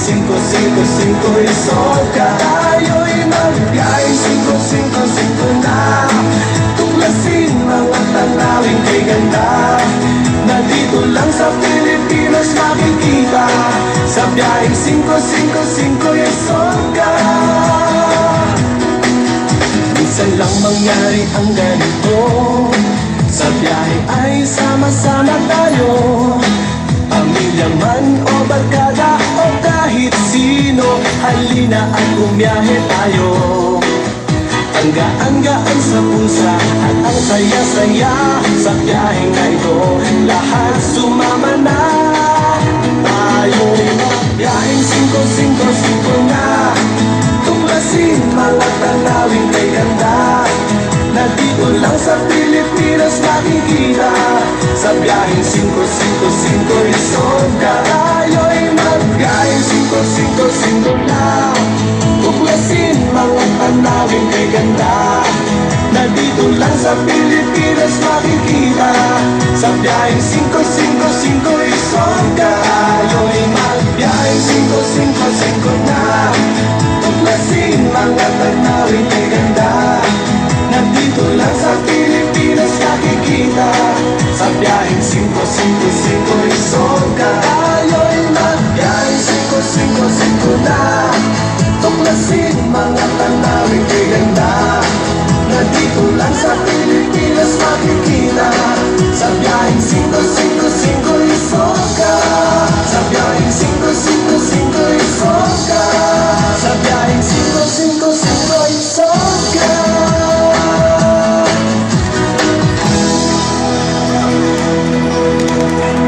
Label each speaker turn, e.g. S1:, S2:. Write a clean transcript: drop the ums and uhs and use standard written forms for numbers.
S1: 5-5-5 isod ka. Tayo'y magbiyaheng 5-5-5 na, tuklasin mga tanawin kay ganda, na dito lang sa Pilipinas makikita. Sa biyaheng 5-5-5 isod ka. Minsan lang mangyari ang ganito, sa biyahe ay sama-sama tayo, pamilya man o barkada o kahit sino. Halina at bumiyahe tayo, ang gaan-gaan sa pusa at ang saya-saya. Sa biyahe na ito, lahat sumama na. Tayo'y magbiyaheng 5-5-5 na, tuklasin mga tanawin kay ganda, na dito lang sa Pilipinas makikita. Sa biyaheng 5-5-5 isod ka. Tayo'y magbiyaheng 5-5-5 na, tuklasin mga tanawin kay ganda, na dito lang sa Pilipinas makikita. Sa biyaheng 5-5-5 isod ka. Tayo'y magbiyaheng 5-5-5 na, tuklasin mga tanawin kay ganda, na dito lang sa Pilipinas nakikita. Sa biyaheng 5-5-5 isod ka. Tayo'y magbiyaheng 5-5-5 na, tuklasin mga tanawin kay ganda, na dito lang sa Pilipinas makikita.